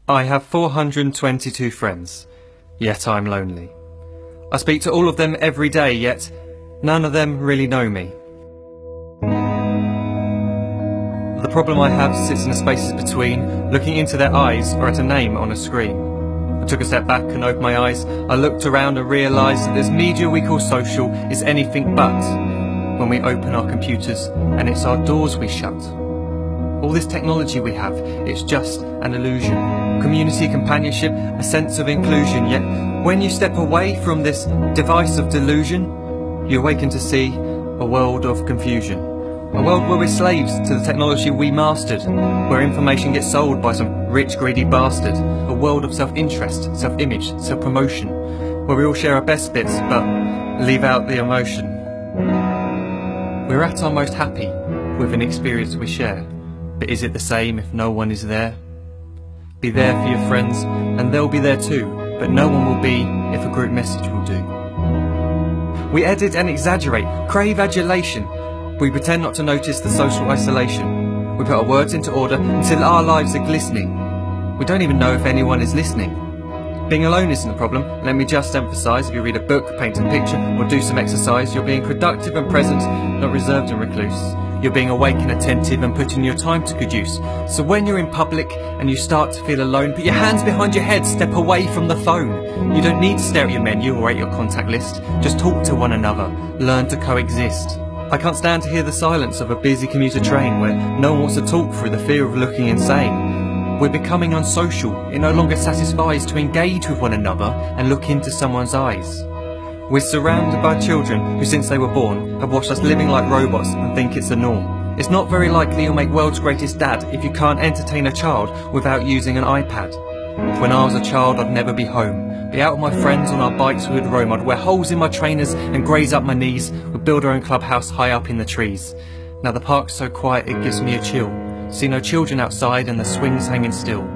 I have 422 friends, yet I'm lonely. I speak to all of them every day, yet none of them really know me. The problem I have sits in the spaces between, looking into their eyes or at a name on a screen. I took a step back and opened my eyes. I looked around and realised that this media we call social is anything but when we open our computers, and it's our doors we shut. All this technology we have, it's just an illusion. Community, companionship, a sense of inclusion. Yet when you step away from this device of delusion, you awaken to see a world of confusion. A world where we're slaves to the technology we mastered, where information gets sold by some rich, greedy bastard. A world of self-interest, self-image, self-promotion, where we all share our best bits but leave out the emotion. We're at our most happy with an experience we share. But is it the same if no one is there? Be there for your friends, and they'll be there too, but no one will be if a group message will do. We edit and exaggerate, crave adulation. We pretend not to notice the social isolation. We put our words into order until our lives are glistening. We don't even know if anyone is listening. Being alone isn't the problem. Let me just emphasise, if you read a book, paint a picture, or do some exercise, you're being productive and present, not reserved and recluse. You're being awake and attentive and putting your time to good use. So when you're in public and you start to feel alone, put your hands behind your head, step away from the phone. You don't need to stare at your menu or at your contact list. Just talk to one another. Learn to coexist. I can't stand to hear the silence of a busy commuter train where no one wants to talk through the fear of looking insane. We're becoming unsocial. It no longer satisfies to engage with one another and look into someone's eyes. We're surrounded by children who, since they were born, have watched us living like robots and think it's the norm. It's not very likely you'll make world's greatest dad if you can't entertain a child without using an iPad. When I was a child, I'd never be home. Be out with my friends on our bikes we would roam. I'd wear holes in my trainers and graze up my knees. We'd build our own clubhouse high up in the trees. Now the park's so quiet it gives me a chill. See no children outside and the swings hanging still.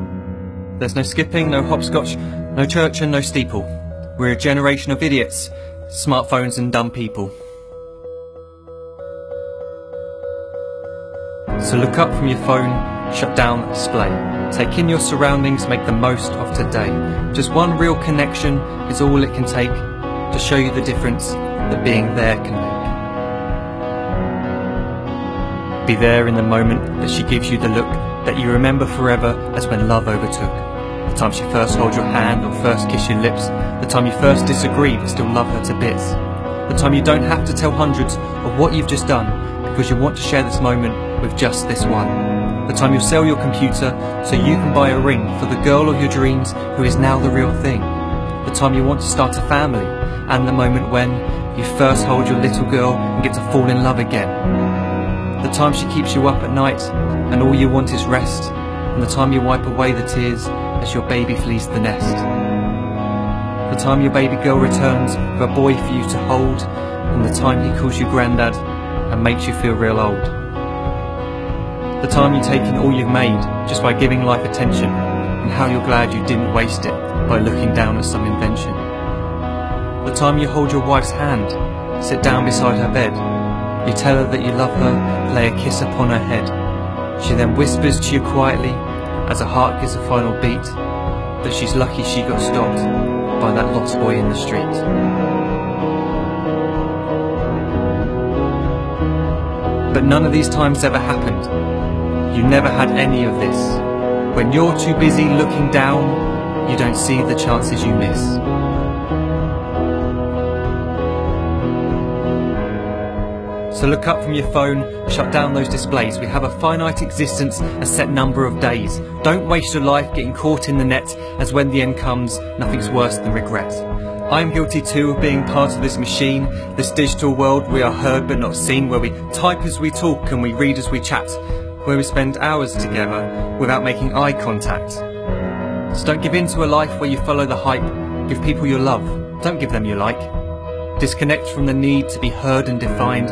There's no skipping, no hopscotch, no church and no steeple. We're a generation of idiots, smartphones and dumb people. So look up from your phone, shut down the display. Take in your surroundings, make the most of today. Just one real connection is all it can take to show you the difference that being there can make. Be there in the moment that she gives you the look that you remember forever as when love overtook. The time she first holds your hand or first kiss your lips. The time you first disagree but still love her to bits. The time you don't have to tell hundreds of what you've just done because you want to share this moment with just this one. The time you'll sell your computer so you can buy a ring for the girl of your dreams who is now the real thing. The time you want to start a family, and the moment when you first hold your little girl and get to fall in love again. The time she keeps you up at night and all you want is rest, and the time you wipe away the tears as your baby flees the nest. The time your baby girl returns with a boy for you to hold, and the time he calls you granddad and makes you feel real old. The time you take in all you've made just by giving life attention, and how you're glad you didn't waste it by looking down at some invention. The time you hold your wife's hand, sit down beside her bed, you tell her that you love her, lay a kiss upon her head. She then whispers to you quietly, as her heart gives a final beat, that she's lucky she got stopped by that lost boy in the street. But none of these times ever happened. You never had any of this. When you're too busy looking down, you don't see the chances you miss. So look up from your phone, shut down those displays. We have a finite existence, a set number of days. Don't waste your life getting caught in the net, as when the end comes, nothing's worse than regret. I'm guilty too of being part of this machine, this digital world we are heard but not seen, where we type as we talk and we read as we chat, where we spend hours together without making eye contact. So don't give in to a life where you follow the hype. Give people your love, don't give them your like. Disconnect from the need to be heard and defined.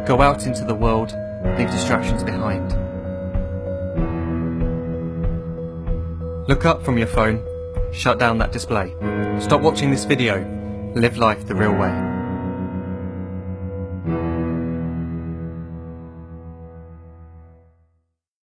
Go out into the world, leave distractions behind. Look up from your phone, shut down that display. Stop watching this video, live life the real way.